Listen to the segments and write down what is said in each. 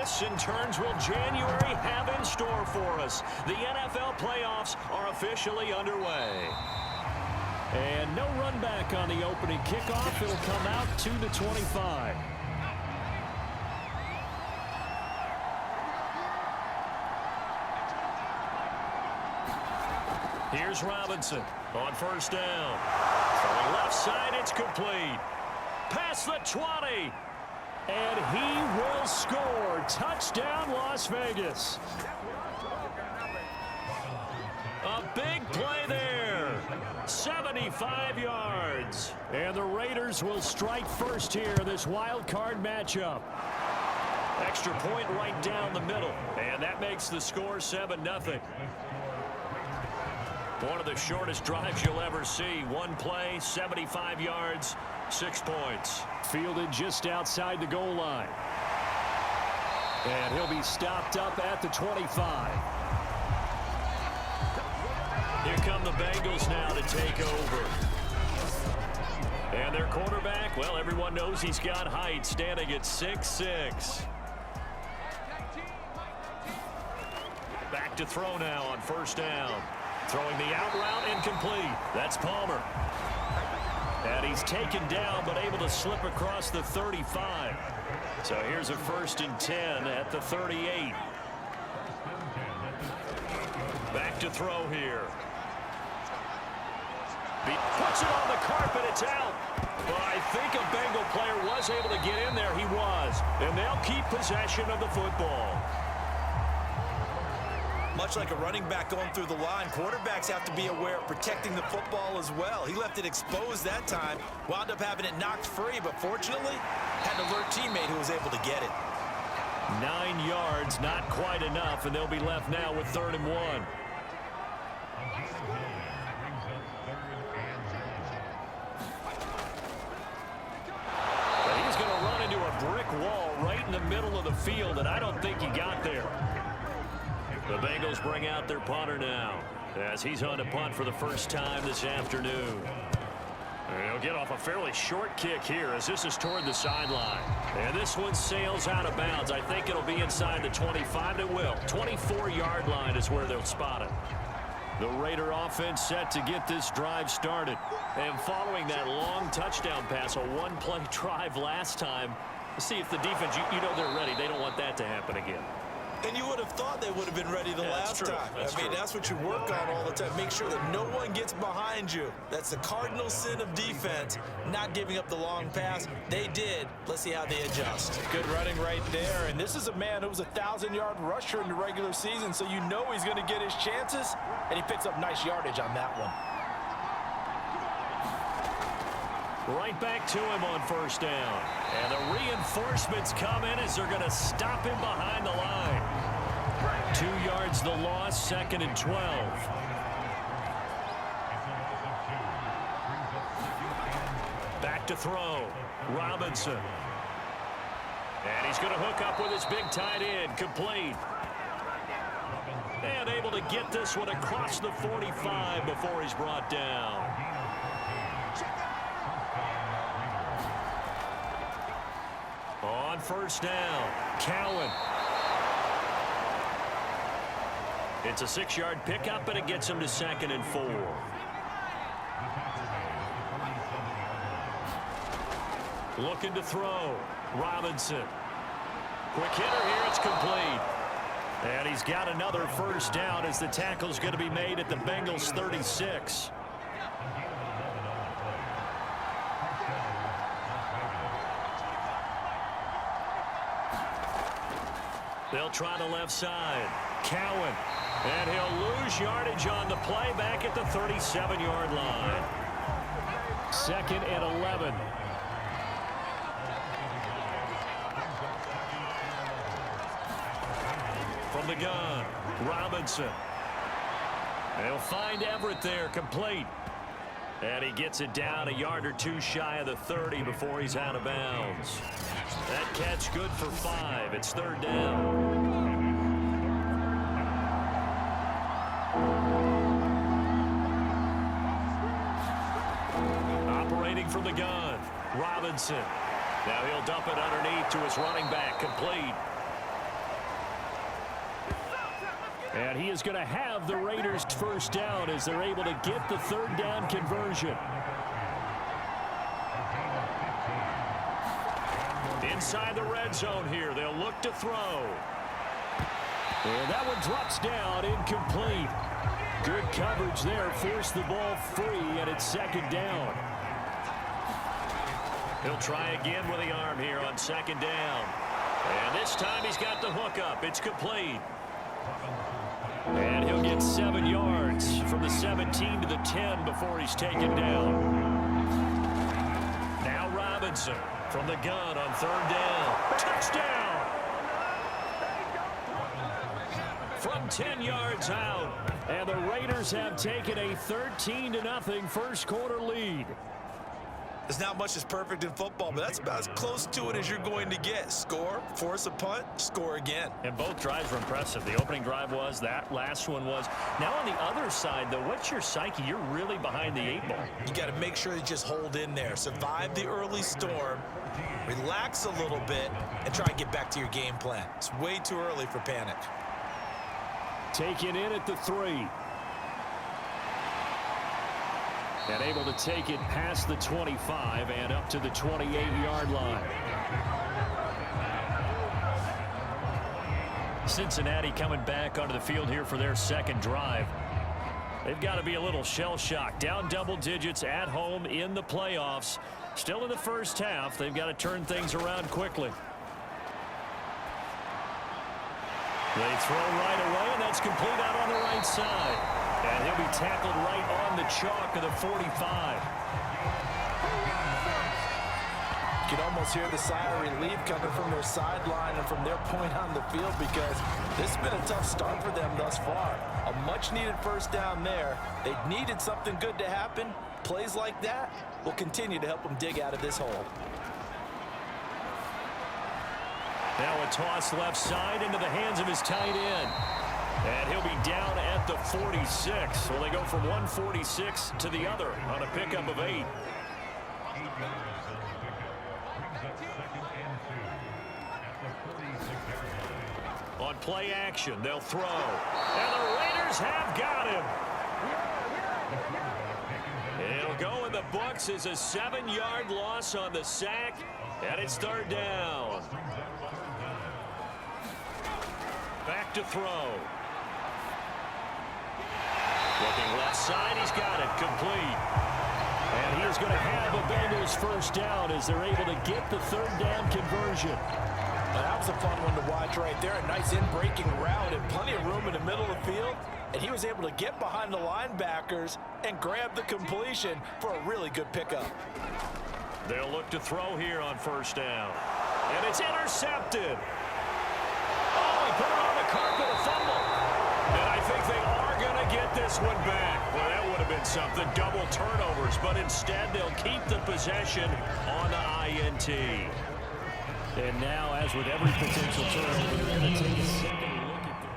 twists and turns will January have in store for us? The NFL playoffs are officially underway. And no run back on the opening kickoff. It'll come out to the 25. Here's Robinson on first down. Throwing left side, it's complete. Past the 20. And he will score. Touchdown, Las Vegas. A big play there. 75 yards. And the Raiders will strike first here, this wild card matchup. Extra point right down the middle. And that makes the score 7-0. One of the shortest drives you'll ever see. One play, 75 yards, 6 points. Fielded just outside the goal line. And he'll be stopped up at the 25. Here come the Bengals now to take over. And their quarterback, well, everyone knows he's got height, standing at 6'6". Back to throw now on first down. Throwing the out route, incomplete. That's Palmer. And he's taken down, but able to slip across the 35. So here's a 1st and 10 at the 38. Back to throw here. He puts it on the carpet. It's out. Well, I think a Bengal player was able to get in there. He was. And they'll keep possession of the football. Much like a running back going through the line, quarterbacks have to be aware of protecting the football as well. He left it exposed that time, wound up having it knocked free, but fortunately had an alert teammate who was able to get it. 9 yards, not quite enough, and they'll be left now with 3rd and 1. But he's going to run into a brick wall right in the middle of the field, and I don't think he got there. The Bengals bring out their punter now as he's on to punt for the first time this afternoon. And he'll get off a fairly short kick here as this is toward the sideline. And this one sails out of bounds. I think it'll be inside the 25. It will. 24-yard line is where they'll spot it. The Raider offense set to get this drive started. And following that long touchdown pass, a one-play drive last time, see if the defense, you know they're ready. They don't want that to happen again. And you would have thought they would have been ready the last time. I mean, that's what you work on all the time. Make sure that no one gets behind you. That's the cardinal sin of defense, not giving up the long pass. They did. Let's see how they adjust. Good running right there. And this is a man who was a 1,000-yard rusher in the regular season, so you know he's going to get his chances, and he picks up nice yardage on that one. Right back to him on first down. And the reinforcements come in as they're going to stop him behind the line. 2 yards the loss, 2nd and 12. Back to throw. Robinson. And he's going to hook up with his big tight end. Complete. And able to get this one across the 45 before he's brought down. On first down, Cowan. It's a 6-yard pickup, and it gets him to 2nd and 4. Looking to throw. Robinson. Quick hitter here, it's complete. And he's got another first down as the tackle's going to be made at the Bengals' 36. They'll try the left side. Cowan. And he'll lose yardage on the play back at the 37-yard line. 2nd and 11. From the gun, Robinson. They'll find Everett there, complete. And he gets it down a yard or two shy of the 30 before he's out of bounds. That catch good for 5. It's 3rd down. Operating from the gun, Robinson. Now he'll dump it underneath to his running back, complete. And he is going to have the Raiders first down as they're able to get the third down conversion. Inside the red zone here, they'll look to throw. And that one drops down, incomplete. Good coverage there, forced the ball free, and it's second down. He'll try again with the arm here on second down. And this time he's got the hook up. It's complete. And he'll get 7 yards from the 17 to the 10 before he's taken down. Now Robinson from the gun on third down. Touchdown! From 10 yards out. And the Raiders have taken a 13-0 first quarter lead. There's not much that's perfect in football, but that's about as close to it as you're going to get. Score, force a punt, score again. And both drives were impressive. The opening drive was, that last one was. Now on the other side, though, what's your psyche? You're really behind the 8 ball. You got to make sure you just hold in there. Survive the early storm, relax a little bit, and try and get back to your game plan. It's way too early for panic. Taken in at the 3. And able to take it past the 25 and up to the 28-yard line. Cincinnati coming back onto the field here for their second drive. They've got to be a little shell-shocked. Down double digits at home in the playoffs. Still in the first half. They've got to turn things around quickly. They throw right away, and that's complete out on the right side. And he'll be tackled right on the chalk of the 45. You can almost hear the sigh of relief coming from their sideline and from their point on the field, because this has been a tough start for them thus far. A much-needed first down there. They needed something good to happen. Plays like that will continue to help them dig out of this hole. Now a toss left side into the hands of his tight end. And he'll be down at the 46. Well, they go from 146 to the other on a pickup of 8. On play action, they'll throw. And the Raiders have got him. It'll go in the books as a 7-yard loss on the sack. And it's third down. Back to throw. Looking left side, he's got it, complete. And he is going to have a Bengals first down as they're able to get the third down conversion. Well, that was a fun one to watch right there. A nice in-breaking route and plenty of room in the middle of the field. And he was able to get behind the linebackers and grab the completion for a really good pickup. They'll look to throw here on first down. And it's intercepted. Oh, he put it on the carpet, a fumble. And I think they are going to get this one back. Well, that would have been something. Double turnovers, but instead they'll keep the possession on the INT. And now, as with every potential turnover, they're going to take a second look at them.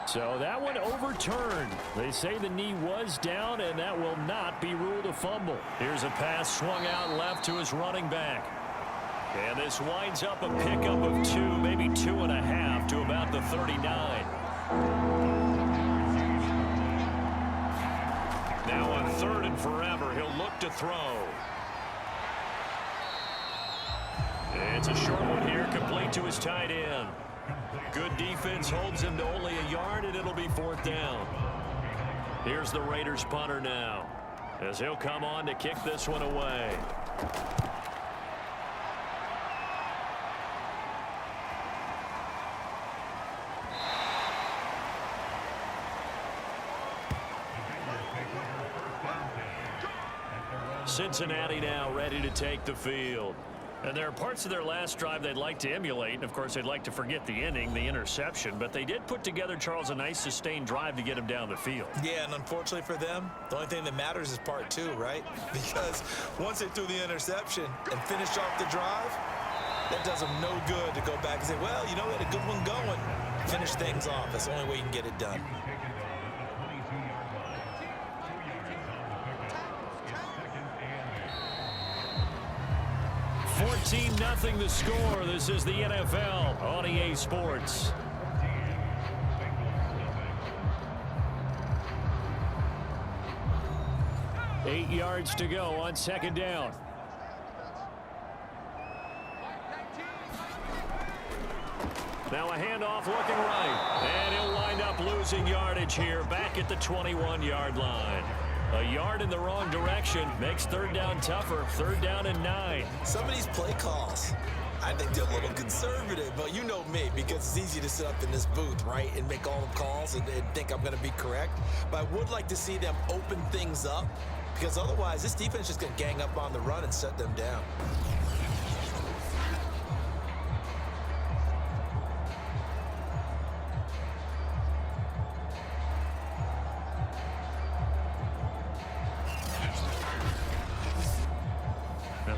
So that one overturned. They say the knee was down, and that will not be ruled a fumble. Here's a pass swung out left to his running back. And this winds up a pickup of 2, maybe 2.5 to about the 39. Now on third and forever, he'll look to throw. It's a short one here, complete to his tight end. Good defense holds him to only a yard, and it'll be fourth down. Here's the Raiders punter now, as he'll come on to kick this one away. Cincinnati now ready to take the field. And there are parts of their last drive they'd like to emulate. And, of course, they'd like to forget the inning, the interception. But they did put together, Charles, a nice sustained drive to get him down the field. Yeah, and unfortunately for them, the only thing that matters is part 2, right? Because once they threw the interception and finished off the drive, that does them no good to go back and say, well, you know, we had a good one going. Finish things off. That's the only way you can get it done. 14-0 the score. This is the NFL on EA Sports. Eight yards to go on second down. Now a handoff looking right. And he'll wind up losing yardage here back at the 21-yard line. A yard in the wrong direction makes third down tougher. Third down and 9. Some of these play calls, I think they're a little conservative, but you know me, because it's easy to sit up in this booth, right, and make all the calls and think I'm going to be correct. But I would like to see them open things up, because otherwise this defense is just going to gang up on the run and shut them down.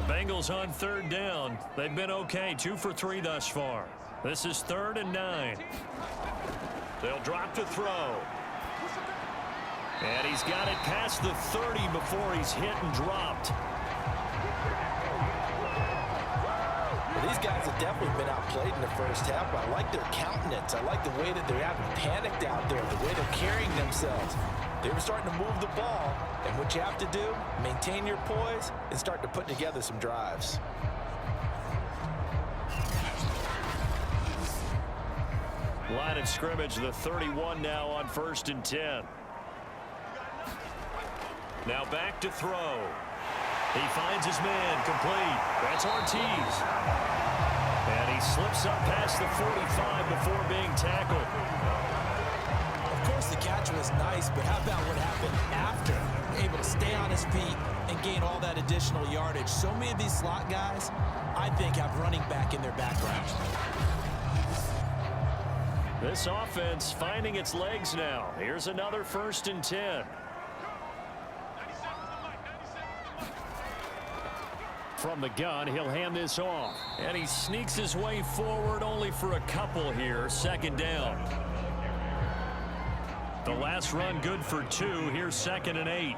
Bengals on third down. They've been okay, 2 for 3 thus far. This is 3rd and 9. They'll drop to throw. And he's got it past the 30 before he's hit and dropped. Well, these guys have definitely been outplayed in the first half, but I like their countenance. I like the way that they haven't panicked out there, the way they're carrying themselves. They were starting to move the ball, and what you have to do, maintain your poise and start to put together some drives. Line of scrimmage, the 31 now on 1st and 10. Now back to throw. He finds his man, complete. That's Ortiz. And he slips up past the 45 before being tackled. Of course, the catch was nice, but how about what happened after? Able to stay on his feet and gain all that additional yardage. So many of these slot guys, I think, have running back in their background. This offense finding its legs now. Here's another 1st and 10. From the gun, he'll hand this off. And he sneaks his way forward only for a couple here. 2nd down. The last run good for 2. Here's 2nd and 8.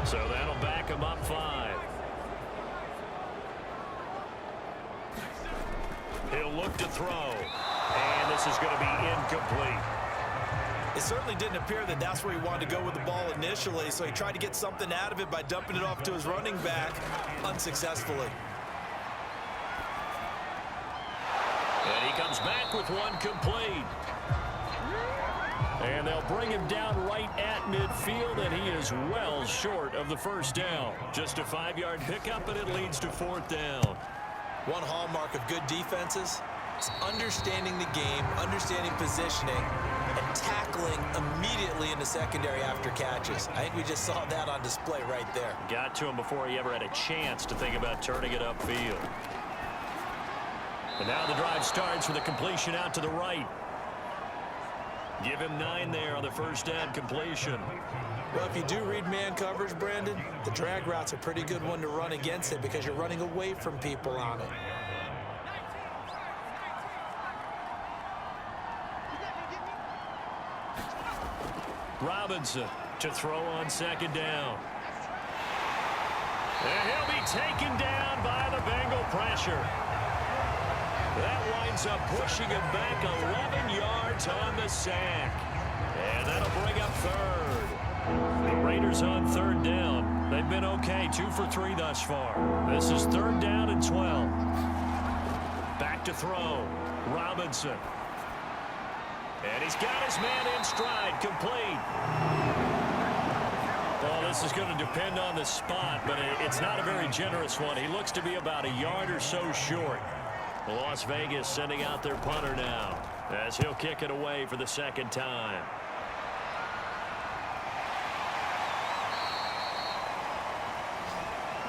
So that'll back him up 5. He'll look to throw. And this is going to be incomplete. It certainly didn't appear that that's where he wanted to go with the ball initially, so he tried to get something out of it by dumping it off to his running back unsuccessfully. And he comes back with one complete. And they'll bring him down right at midfield, and he is well short of the 1st down. Just a 5-yard pickup, and it leads to 4th down. One hallmark of good defenses is understanding the game, understanding positioning, and tackling immediately in the secondary after catches. I think we just saw that on display right there. Got to him before he ever had a chance to think about turning it upfield. And now the drive starts with a completion out to the right. Give him 9 there on the 1st down completion. Well, if you do read man coverage, Brandon, the drag route's a pretty good one to run against it because you're running away from people on it. Robinson to throw on 2nd down. And he'll be taken down by the Bengal pressure. That winds up pushing him back 11 yards on the sack. And that'll bring up 3rd. The Raiders on 3rd down. They've been okay, 2 for 3 thus far. This is 3rd down and 12. Back to throw. Robinson. And he's got his man in stride, complete. Well, this is going to depend on the spot, but it's not a very generous one. He looks to be about a yard or so short. Las Vegas sending out their punter now as he'll kick it away for the 2nd time.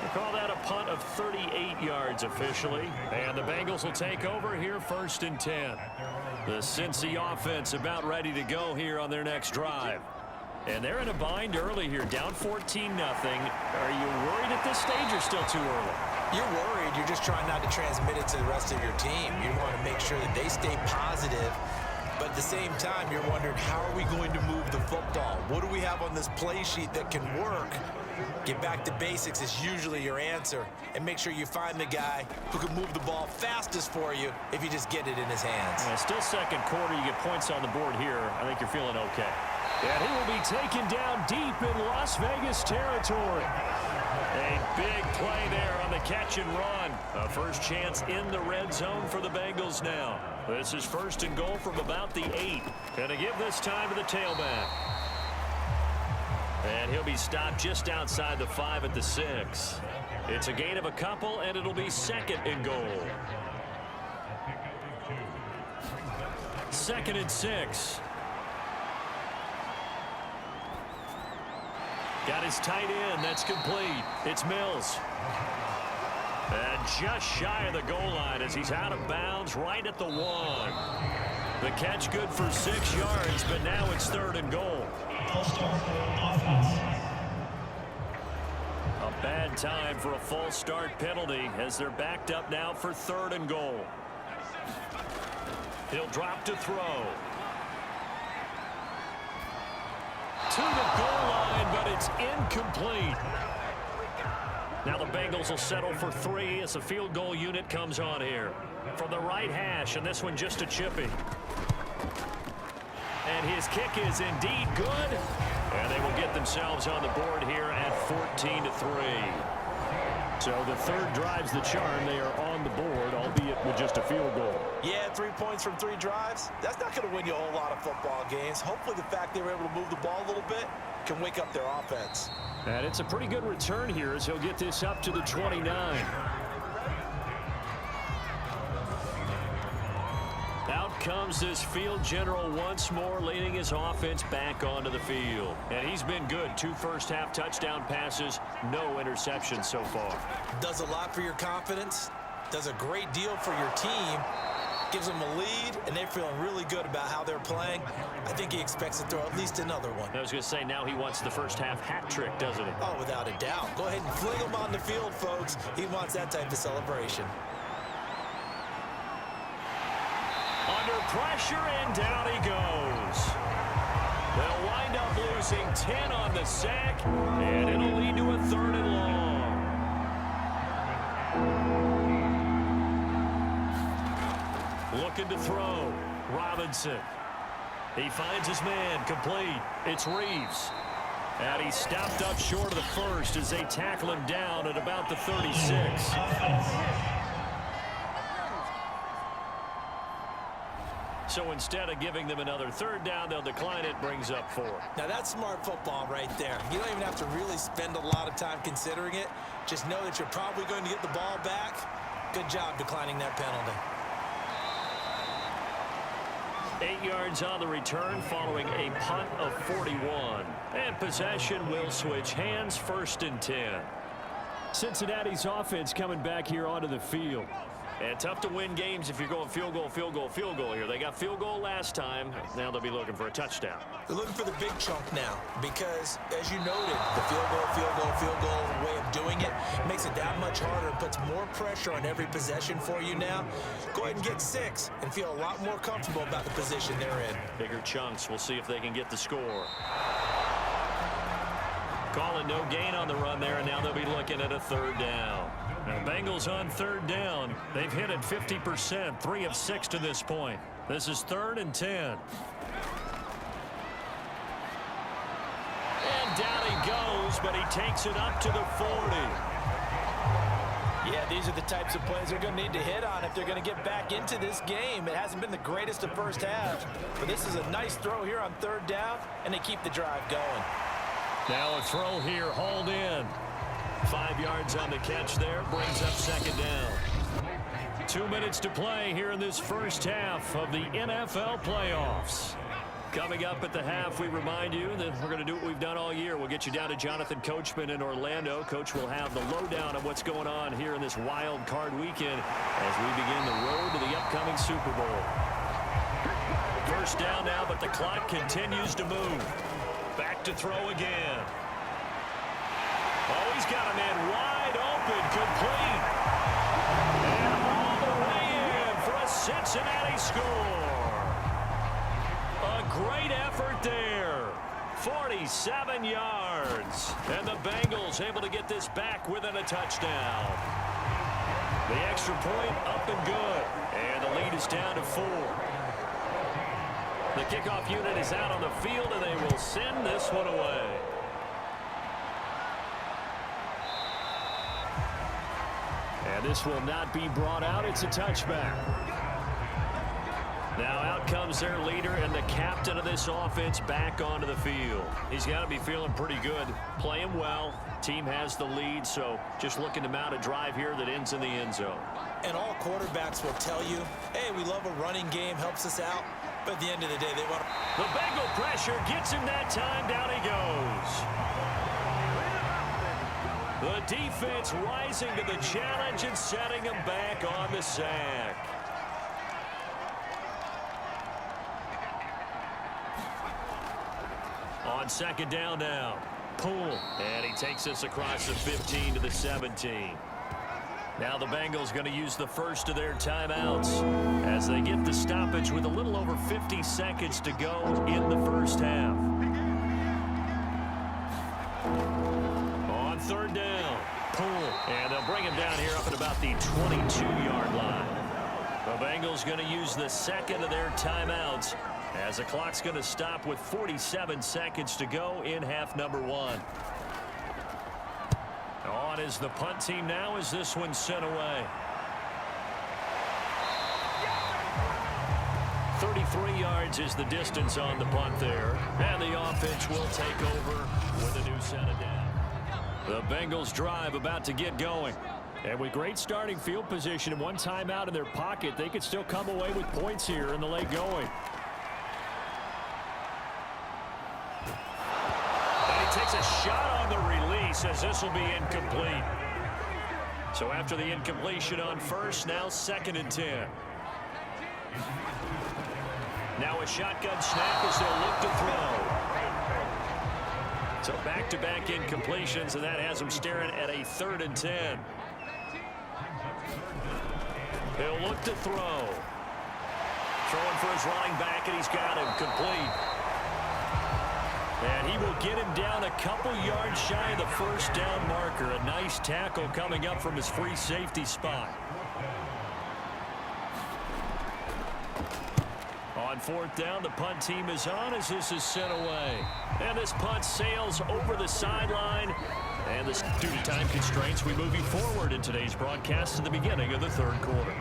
We'll call that a punt of 38 yards officially. And the Bengals will take over here 1st and 10. The Cincy offense about ready to go here on their next drive. And they're in a bind early here, down 14-0. Are you worried at this stage or still too early? You're worried. You're just trying not to transmit it to the rest of your team. You want to make sure that they stay positive. But at the same time, you're wondering, how are we going to move the football? What do we have on this play sheet that can work? Get back to basics is usually your answer. And make sure you find the guy who can move the ball fastest for you if you just get it in his hands. Yeah, still second quarter. You get points on the board here. I think you're feeling okay. And he will be taken down deep in Las Vegas territory. A big play there on the catch and run. A first chance in the red zone for the Bengals now. This is 1st and goal from about the 8. Gonna give this time to the tailback. And he'll be stopped just outside the 5 at the 6. It's a gain of a couple, and it'll be 2nd and goal. 2nd and 6. Got his tight end. That's complete. It's Mills. And just shy of the goal line as he's out of bounds right at the 1. The catch good for 6 yards, but now it's 3rd and goal. A bad time for a false start penalty as they're backed up now for 3rd and goal. He'll drop to throw. To the goal line, but it's incomplete. Now the Bengals will settle for 3 as the field goal unit comes on here. From the right hash, and this one just a chippy. And his kick is indeed good. And they will get themselves on the board here at 14-3. So the 3rd drives the charm. They are on the board, albeit with just a field goal. Yeah, 3 points from 3 drives. That's not going to win you a whole lot of football games. Hopefully the fact they were able to move the ball a little bit can wake up their offense. And it's a pretty good return here as he'll get this up to the 29. Out comes this field general once more, leading his offense back onto the field. And he's been good. 2 first-half touchdown passes, no interceptions so far. Does a lot for your confidence, does a great deal for your team, gives them a lead, and they're feeling really good about how they're playing. I think he expects to throw at least another one. I was going to say, now he wants the first-half hat trick, doesn't he? Oh, without a doubt. Go ahead and fling him on the field, folks. He wants that type of celebration. Under pressure, and down he goes. They'll wind up losing 10 on the sack, and it'll lead to a 3rd and long. Looking to throw. Robinson. He finds his man. Complete. It's Reeves. And he's stopped up short of the 1st as they tackle him down at about the 36. So instead of giving them another 3rd down, they'll decline it. Brings up 4. Now that's smart football right there. You don't even have to really spend a lot of time considering it. Just know that you're probably going to get the ball back. Good job declining that penalty. 8 yards on the return following a punt of 41. And possession will switch hands. 1st and 10. Cincinnati's offense coming back here onto the field. And tough to win games if you're going field goal, field goal, field goal here. They got field goal last time. Now they'll be looking for a touchdown. They're looking for the big chunk now because, as you noted, the field goal way of doing it makes it that much harder. It puts more pressure on every possession for you now. Go ahead and get 6 and feel a lot more comfortable about the position they're in. Bigger chunks. We'll see if they can get the score. Calling no gain on the run there, and now they'll be looking at a 3rd down. Now, Bengals on 3rd down. They've hit it 50%, 3 of 6 to this point. This is 3rd and 10. And down he goes, but he takes it up to the 40. Yeah, these are the types of plays they're going to need to hit on if they're going to get back into this game. It hasn't been the greatest of first half, but this is a nice throw here on 3rd down, and they keep the drive going. Now a throw here, hauled in. 5 yards on the catch there, brings up 2nd down. 2 minutes to play here in this first half of the NFL playoffs. Coming up at the half, we remind you that we're going to do what we've done all year. We'll get you down to Jonathan Coachman in Orlando. Coach will have the lowdown of what's going on here in this wild card weekend as we begin the road to the upcoming Super Bowl. First down now, but the clock continues to move. Back look to throw again. Oh, he's got a man wide open, complete. And all the way in for a Cincinnati score. A great effort there. 47 yards. And the Bengals able to get this back within a touchdown. The extra point up and good. And the lead is down to 4. The kickoff unit is out on the field, and they will send this one away. And this will not be brought out. It's a touchback. Now out comes their leader and the captain of this offense back onto the field. He's got to be feeling pretty good, playing well. Team has the lead, so just looking to mount a drive here that ends in the end zone. And all quarterbacks will tell you, hey, we love a running game, helps us out. But at the end of the day, they want to... The Bengal pressure gets him that time. Down he goes. The defense rising to the challenge and setting him back on the sack. On second down now. Pull. And he takes us across the 15 to the 17. Now the Bengals going to use the first of their timeouts as they get the stoppage with a little over 50 seconds to go in the first half. On third down, pull, and they'll bring him down here up at about the 22-yard line. The Bengals going to use the second of their timeouts as the clock's going to stop with 47 seconds to go in half number 1. On is the punt team now as this one's sent away. 33 yards is the distance on the punt there. And the offense will take over with a new set of down. The Bengals drive about to get going. And with great starting field position and one timeout in their pocket, they could still come away with points here in the late going. Takes a shot on the release as this will be incomplete. So after the incompletion on first, now second and 10. Now a shotgun snap as they'll look to throw. So back-to-back incompletions, and that has them staring at a third and 10. He'll look to throw. Throwing for his running back, and he's got him complete. And he will get him down a couple yards shy of the first down marker. A nice tackle coming up from his free safety spot. On fourth down, the punt team is on as this is sent away. And this punt sails over the sideline. And this, due to time constraints, we move you forward in today's broadcast to the beginning of the third quarter.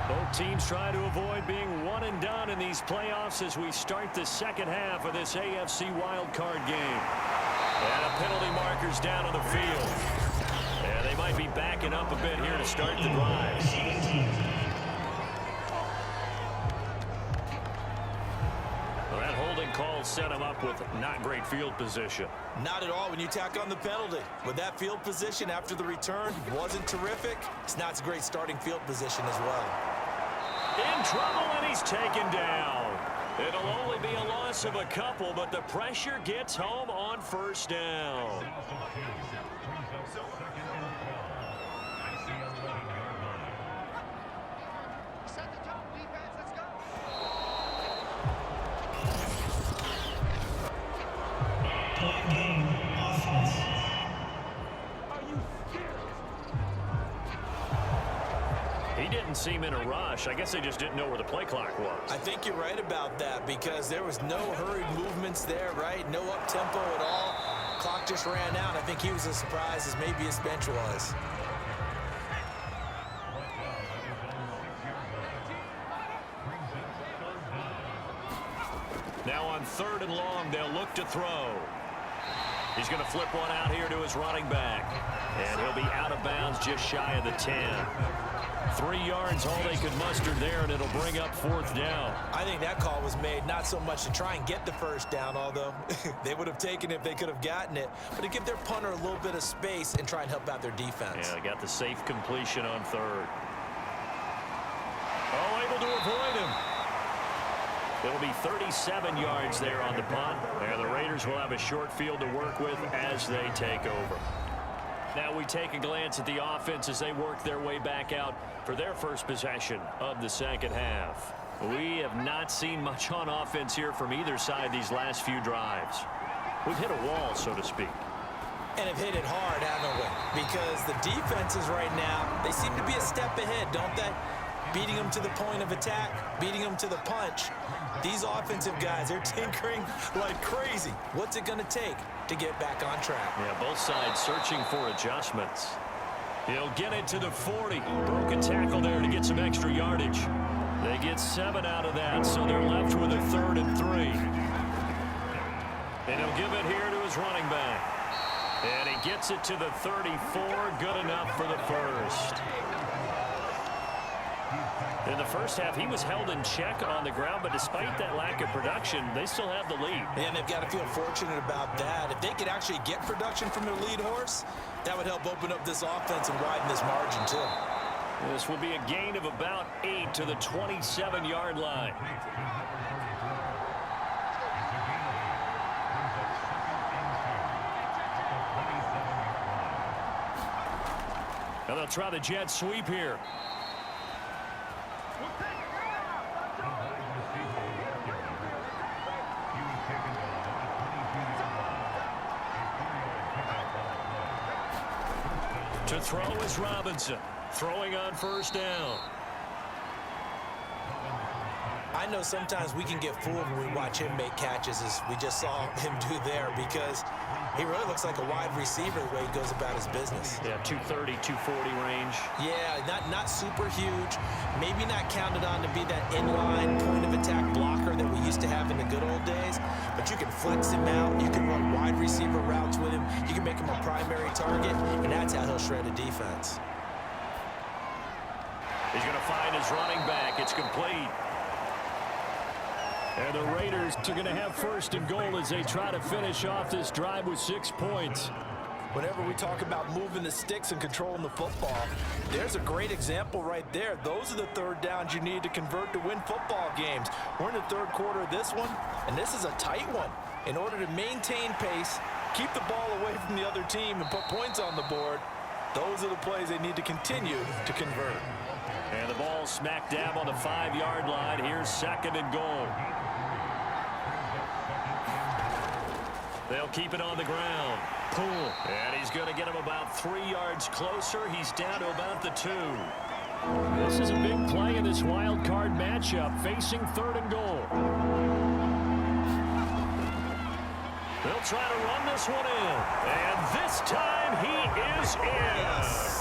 Both teams try to avoid being one and done in these playoffs as we start the second half of this AFC Wildcard game. And a penalty marker's down on the field. And they might be backing up a bit here to start the drive. Well, that holding call set him up with not great field position. Not at all when you tack on the penalty. With that field position after the return wasn't terrific, it's not a great starting field position as well. In trouble, and he's taken down. It'll only be a loss of a couple, but the pressure gets home on first down. He didn't seem in a rush. I guess they just didn't know where the play clock was. I think you're right about that because there was no hurried movements there, right? No up-tempo at all. Clock just ran out. I think he was as surprised as maybe his bench was. Now on third and long, they'll look to throw. He's going to flip one out here to his running back. And he'll be out of bounds just shy of the 10. 3 yards, all they could muster there, and it'll bring up fourth down. I think that call was made not so much to try and get the first down, although they would have taken it if they could have gotten it, but to give their punter a little bit of space and try and help out their defense. Yeah, they got the safe completion on third. Oh, able to avoid him. It'll be 37 yards there on the punt, and the Raiders will have a short field to work with as they take over. Now we take a glance at the offense as they work their way back out for their first possession of the second half. We have not seen much on offense here from either side these last few drives. We've hit a wall, so to speak. And have hit it hard, haven't we? Because the defenses right now, they seem to be a step ahead, don't they? Beating them to the point of attack, beating them to the punch. These offensive guys, they're tinkering like crazy. What's it going to take to get back on track? Yeah, both sides searching for adjustments. He'll get it to the 40. Broken tackle there to get some extra yardage. They get 7 out of that, so they're left with a 3rd and 3. And he'll give it here to his running back. And he gets it to the 34. Good enough for the first. In the first half, he was held in check on the ground, but despite that lack of production, they still have the lead. And they've got to feel fortunate about that. If they could actually get production from their lead horse, that would help open up this offense and widen this margin, too. This will be a gain of about 8 to the 27-yard line. Now they'll try the jet sweep here. To throw is Robinson. Throwing on first down. I know sometimes we can get fooled when we watch him make catches, as we just saw him do there, because he really looks like a wide receiver the way he goes about his business. Yeah, 230, 240 range. Yeah, not super huge. Maybe not counted on to be that inline point-of-attack blocker that we used to have in the good old days, but you can flex him out. You can run wide receiver routes with him. You can make him a primary target, and that's how he'll shred a defense. He's going to find his running back. It's complete. And the Raiders are going to have 1st and goal as they try to finish off this drive with 6 points. Whenever we talk about moving the sticks and controlling the football, there's a great example right there. Those are the 3rd downs you need to convert to win football games. We're in the 3rd quarter of this one, and this is a tight one. In order to maintain pace, keep the ball away from the other team, and put points on the board, those are the plays they need to continue to convert. And the ball smack dab on the 5-yard line. Here's 2nd and goal. They'll keep it on the ground. Pull. And he's going to get him about 3 yards closer. He's down to about the 2. This is a big play in this wild card matchup, facing 3rd and goal. They'll try to run this one in. And this time he is in. Yes.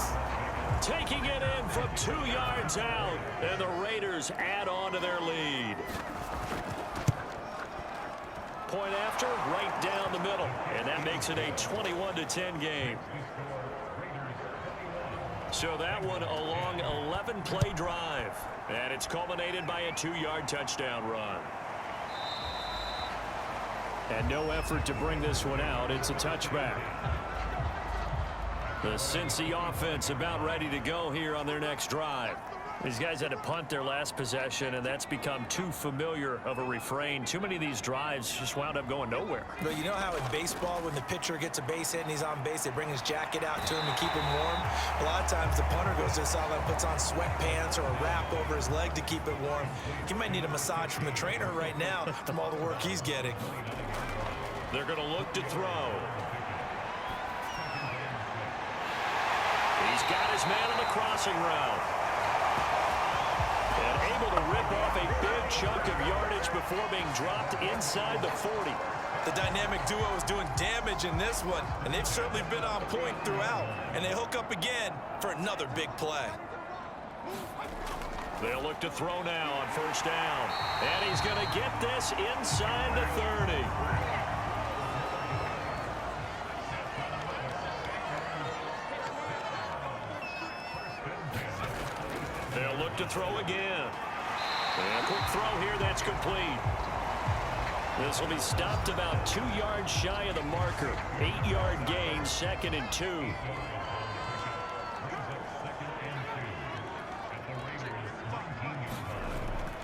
Taking it in from 2 yards out. And the Raiders add on to their lead. Point after, right down the middle. And that makes it a 21-10 game. So that one a long 11-play drive. And it's culminated by a 2-yard touchdown run. And no effort to bring this one out. It's a touchback. The Cincy offense about ready to go here on their next drive. These guys had to punt their last possession, and that's become too familiar of a refrain. Too many of these drives just wound up going nowhere. But you know how in baseball, when the pitcher gets a base hit and he's on base, they bring his jacket out to him to keep him warm? A lot of times the punter goes to the sideline, puts on sweatpants or a wrap over his leg to keep it warm. He might need a massage from the trainer right now from all the work he's getting. They're going to look to throw. He's got his man on the crossing route. And able to rip off a big chunk of yardage before being dropped inside the 40. The dynamic duo is doing damage in this one, and they've certainly been on point throughout. And they hook up again for another big play. They'll look to throw now on first down. And he's going to get this inside the 30. They'll look to throw again. And a quick throw here, that's complete. This will be stopped about 2 yards shy of the marker. 8-yard gain, 2nd and 2.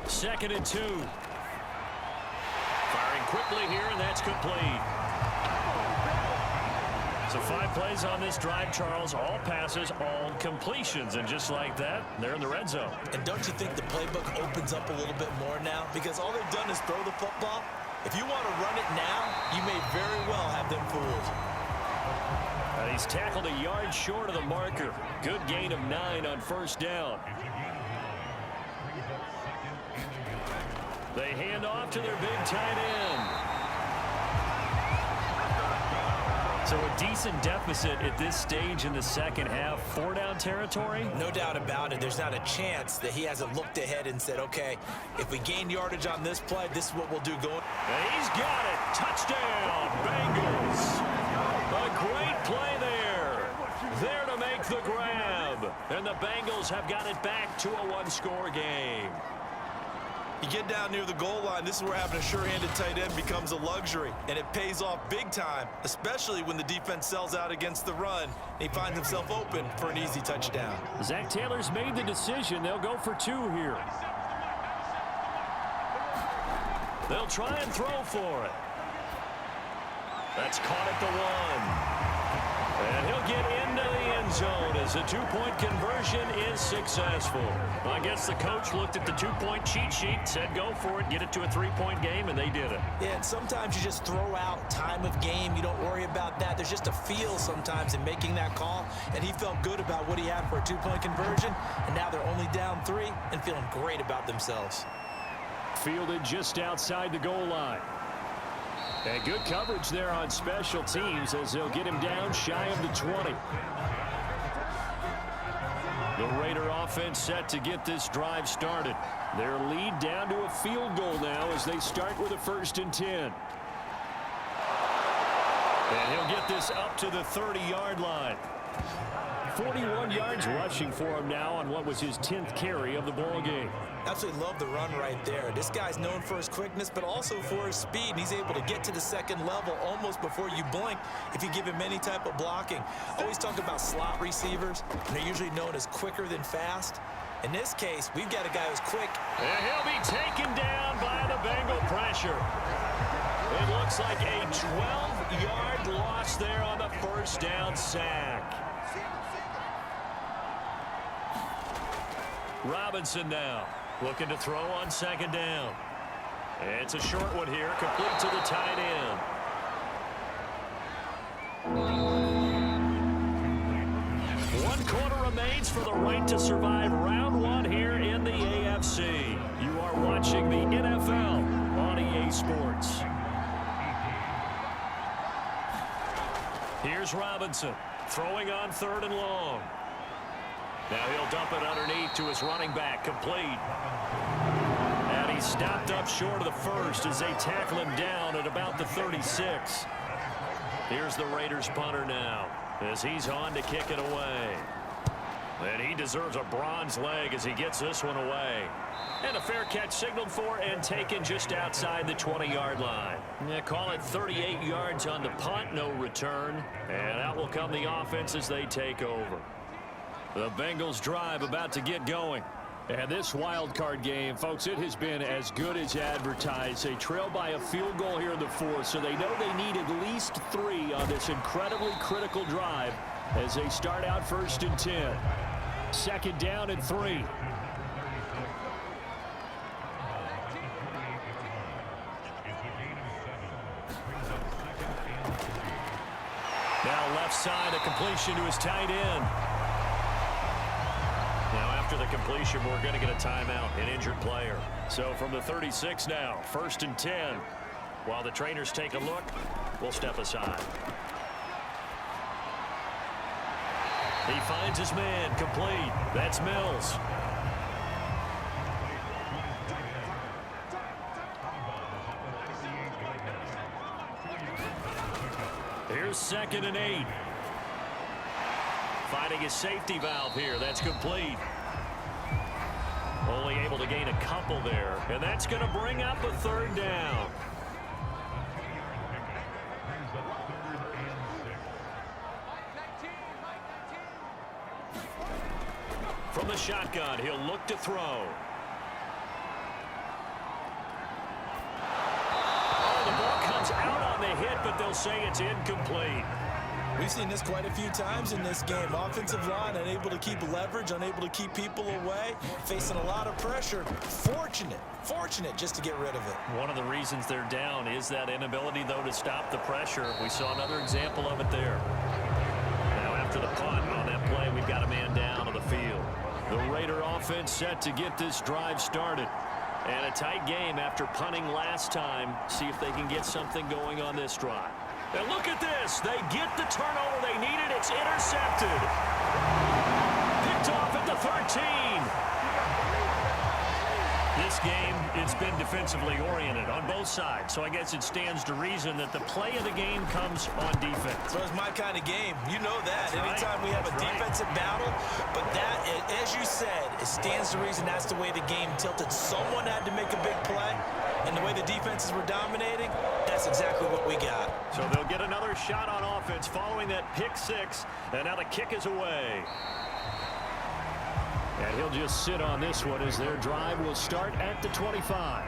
Second and 2. Firing quickly here, and that's complete. So 5 plays on this drive, Charles. All passes, all completions. And just like that, they're in the red zone. And don't you think the playbook opens up a little bit more now? Because all they've done is throw the football. If you want to run it now, you may very well have them fooled. And he's tackled a yard short of the marker. Good gain of 9 on first down. They hand off to their big tight end. So a decent deficit at this stage in the second half. 4-down territory? No doubt about it. There's not a chance that he hasn't looked ahead and said, okay, if we gain yardage on this play, this is what we'll do going. And he's got it. Touchdown, Bengals. A great play there. There to make the grab. And the Bengals have got it back to a 1-score game. You get down near the goal line, this is where having a sure-handed tight end becomes a luxury, and it pays off big time, especially when the defense sells out against the run, and he finds himself open for an easy touchdown. Zach Taylor's made the decision. They'll go for 2 here. They'll try and throw for it. That's caught at the 1. And he'll get into the end zone as the 2-point conversion is successful. I guess the coach looked at the 2-point cheat sheet, said go for it, get it to a 3-point game, and they did it. Yeah, and sometimes you just throw out time of game. You don't worry about that. There's just a feel sometimes in making that call, and he felt good about what he had for a 2-point conversion, and now they're only down 3 and feeling great about themselves. Fielded just outside the goal line. And good coverage there on special teams as they'll get him down shy of the 20. The Raider offense set to get this drive started. Their lead down to a field goal now as they start with a 1st and 10. And he'll get this up to the 30-yard line. 41 yards rushing for him now on what was his 10th carry of the ball game. Absolutely love the run right there. This guy's known for his quickness, but also for his speed. And he's able to get to the second level almost before you blink if you give him any type of blocking. Always talk about slot receivers, and they're usually known as quicker than fast. In this case, we've got a guy who's quick. And he'll be taken down by the Bengal pressure. It looks like a 12-yard loss there on the 1st down sack. Robinson now looking to throw on 2nd down. It's a short one here, complete to the tight end. One quarter remains for the right to survive round 1 here in the AFC. You are watching the NFL on EA Sports. Here's Robinson throwing on 3rd and long. Now he'll dump it underneath to his running back, complete. And he's stopped up short of the 1st as they tackle him down at about the 36. Here's the Raiders punter now as he's on to kick it away. And he deserves a bronze leg as he gets this one away. And a fair catch signaled for and taken just outside the 20-yard line. Yeah, call it 38 yards on the punt, no return. And out will come the offense as they take over. The Bengals drive about to get going. And this wild card game, folks, it has been as good as advertised. They trail by a field goal here in the 4th, so they know they need at least 3 on this incredibly critical drive as they start out 1st and 10. 2nd down and 3. Now left side, a completion to his tight end. Now after the completion, we're going to get a timeout, an injured player. So from the 36 now, 1st and 10. While the trainers take a look, we'll step aside. He finds his man, complete. That's Mills. Here's 2nd and 8. Finding his safety valve here. That's complete. Only able to gain a couple there. And that's going to bring up a 3rd down. From the shotgun, he'll look to throw. Oh, the to hit, but they'll say it's incomplete. We've seen this quite a few times in this game. Offensive line unable to keep leverage, unable to keep people away, facing a lot of pressure. Fortunate just to get rid of it. One of the reasons they're down is that inability, though, to stop the pressure. We saw another example of it there. Now after the punt on that play, we've got a man down on the field. The Raider offense set to get this drive started. And a tight game after punting last time. See if they can get something going on this drive. And look at this. They get the turnover they needed. It's intercepted. Picked off at the 13. This game, it's been defensively oriented on both sides. So I guess it stands to reason that the play of the game comes on defense. So it's my kind of game. You know that. That's Anytime right. we have a That's right. defensive battle, but that, as you said, it stands to reason that's the way the game tilted. Someone had to make a big play, and the way the defenses were dominating, that's exactly what we got. So they'll get another shot on offense following that pick six, and now the kick is away. And he'll just sit on this one as their drive will start at the 25.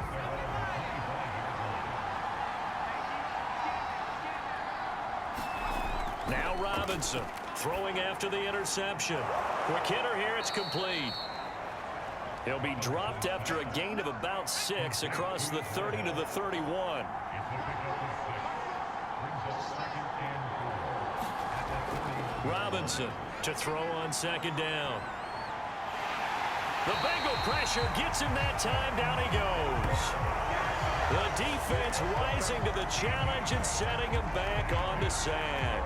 Now Robinson throwing after the interception. Quick hitter here, it's complete. He'll be dropped after a gain of about 6 across the 30 to the 31. Robinson to throw on second down. The Bengal pressure gets him that time. Down he goes. The defense rising to the challenge and setting him back on the sack.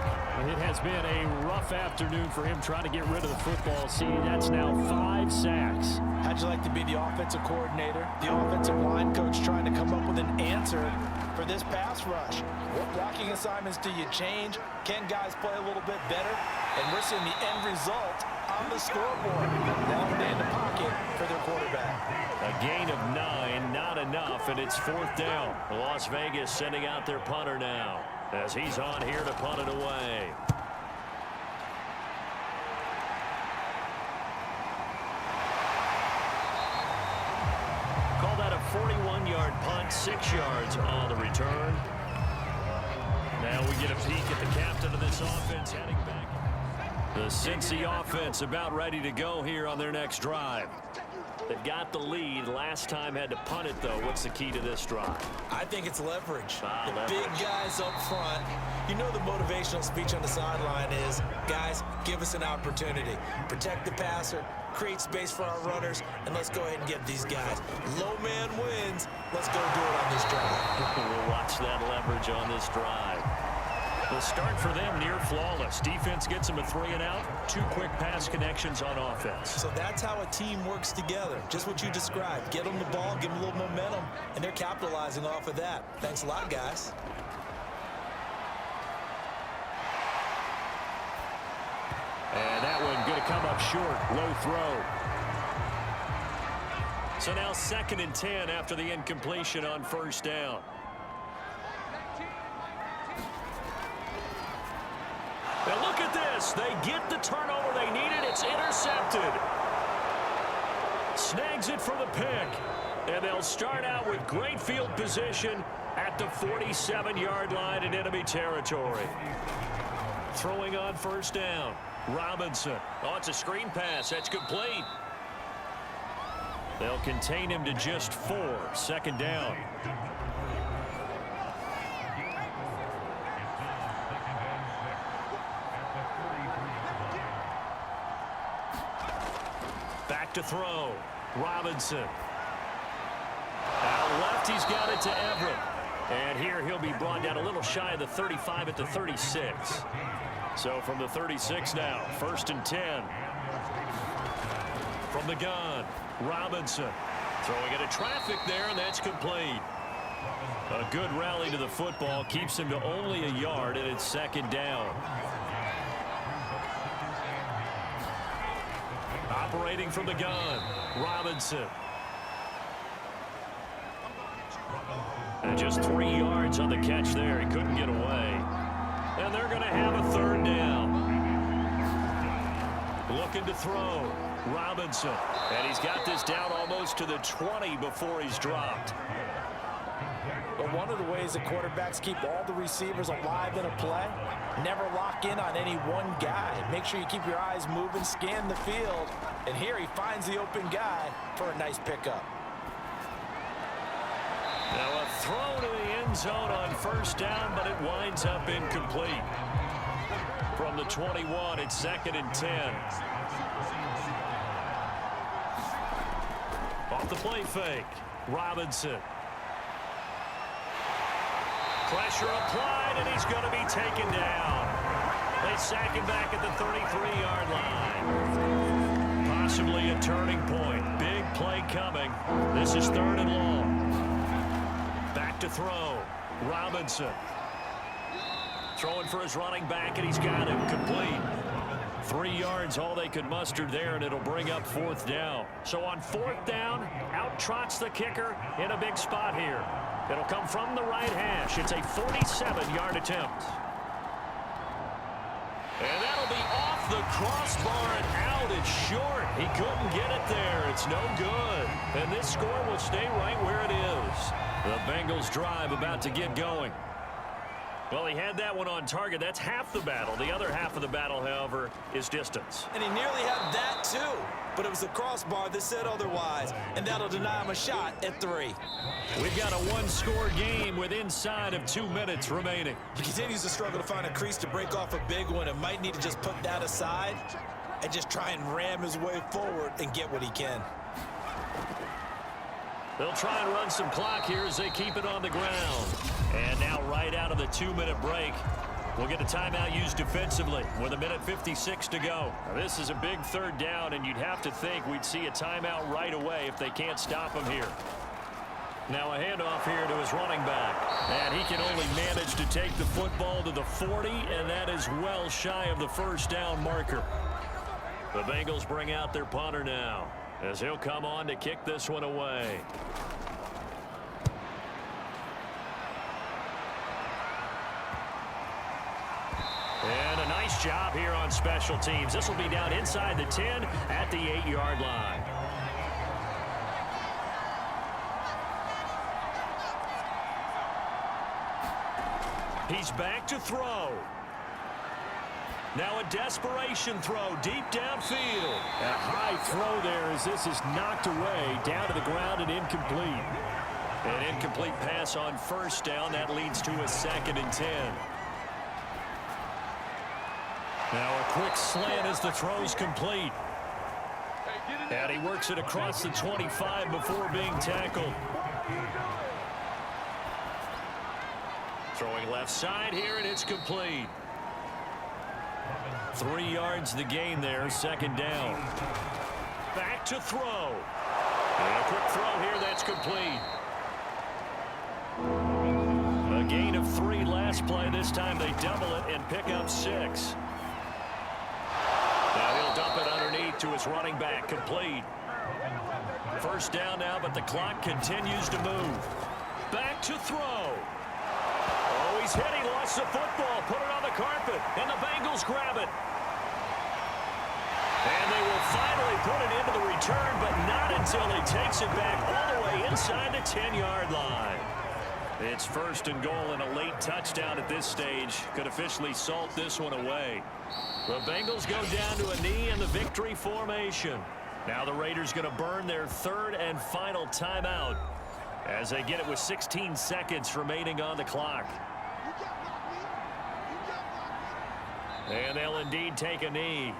It has been a rough afternoon for him trying to get rid of the football. See, that's now 5 sacks. How'd you like to be the offensive coordinator, the offensive line coach trying to come up with an answer for this pass rush? What blocking assignments do you change? Can guys play a little bit better? And we're seeing the end result on the scoreboard. Now they in the pocket for their quarterback. A gain of 9, not enough, and it's 4th down. Las Vegas sending out their punter now as he's on here to punt it away. Call that a 41-yard punt, 6 yards on the return. Now we get a peek at the captain of this offense heading back. The Cincy offense about ready to go here on their next drive. They've got the lead. Last time had to punt it, though. What's the key to this drive? I think it's leverage. The Leverage. big guys up front. You know the motivational speech on the sideline is, guys, give us an opportunity. Protect the passer, create space for our runners, and let's go ahead and get these guys. Low man wins. Let's go do it on this drive. We'll watch that leverage on this drive. The start for them near flawless. Defense gets them a 3-and-out. 2 quick pass connections on offense. So that's how a team works together. Just what you described. Get them the ball, give them a little momentum, and they're capitalizing off of that. Thanks a lot, guys. And that one going to come up short. Low throw. So now 2nd and 10 after the incompletion on 1st down. And look at this. They get the turnover they needed. It's intercepted. Snags it for the pick. And they'll start out with great field position at the 47-yard line in enemy territory. Throwing on 1st down. Robinson. Oh, it's a screen pass. That's complete. They'll contain him to just 4. 2nd down. Back to throw. Robinson. Out left, he's got it to Everett. And here he'll be brought down a little shy of the 35 at the 36. So from the 36 now, 1st and 10. From the gun, Robinson throwing into traffic there, and that's complete. A good rally to the football keeps him to only a yard, and it's 2nd down. Operating from the gun, Robinson. And just 3 yards on the catch there. He couldn't get away. And they're going to have a 3rd down. Looking to throw. Robinson. And he's got this down almost to the 20 before he's dropped. Well, one of the ways that quarterbacks keep all the receivers alive in a play, never lock in on any one guy. Make sure you keep your eyes moving, scan the field, and here he finds the open guy for a nice pickup. Now a throw to the end zone on first down, but it winds up incomplete. From the 21, it's 2nd and 10. Off the play fake, Robinson. Pressure applied, and he's going to be taken down. They sack him back at the 33-yard line. Possibly a turning point. Big play coming. This is 3rd and long. Back to throw. Robinson. Throwing for his running back, and he's got him complete. 3 yards, all they could muster there, and it'll bring up 4th down. So on 4th down, out trots the kicker in a big spot here. It'll come from the right hash. It's a 47-yard attempt. And that'll be off the crossbar and out. It's short. He couldn't get it there. It's no good. And this score will stay right where it is. The Bengals drive about to get going. Well, he had that one on target. That's half the battle. The other half of the battle, however, is distance. And he nearly had that, too. But it was the crossbar that said otherwise, and that'll deny him a shot at 3. We've got a one-score game with inside of 2 minutes remaining. He continues to struggle to find a crease to break off a big one and might need to just put that aside and just try and ram his way forward and get what he can. They'll try and run some clock here as they keep it on the ground. And now right out of the 2-minute break, we'll get a timeout used defensively with 1:56 to go. Now, this is a big 3rd down, and you'd have to think we'd see a timeout right away if they can't stop him here. Now a handoff here to his running back. And he can only manage to take the football to the 40, and that is well shy of the 1st down marker. The Bengals bring out their punter now, as he'll come on to kick this one away. And a nice job here on special teams. This will be down inside the 10 at the 8-yard line. He's back to throw. Now a desperation throw deep downfield. A high throw there as this is knocked away down to the ground and incomplete. An incomplete pass on 1st down. That leads to a 2nd and 10. Now a quick slant as the throw's complete. And he works it across the 25 before being tackled. Throwing left side here, and it's complete. 3 yards the gain there, 2nd down. Back to throw. And a quick throw here, that's complete. A gain of 3 last play. This time they double it and pick up 6. Now he'll dump it underneath to his running back, complete. 1st down now, but the clock continues to move. Back to throw. Oh, he's hit. He lost the football. Put it on the carpet, and the Bengals grab it. And they will finally put it into the return, but not until he takes it back all the way inside the 10-yard line. It's 1st and goal, and a late touchdown at this stage could officially salt this one away. The Bengals go down to a knee in the victory formation. Now the Raiders going to burn their 3rd and final timeout as they get it with 16 seconds remaining on the clock. And they'll indeed take a knee.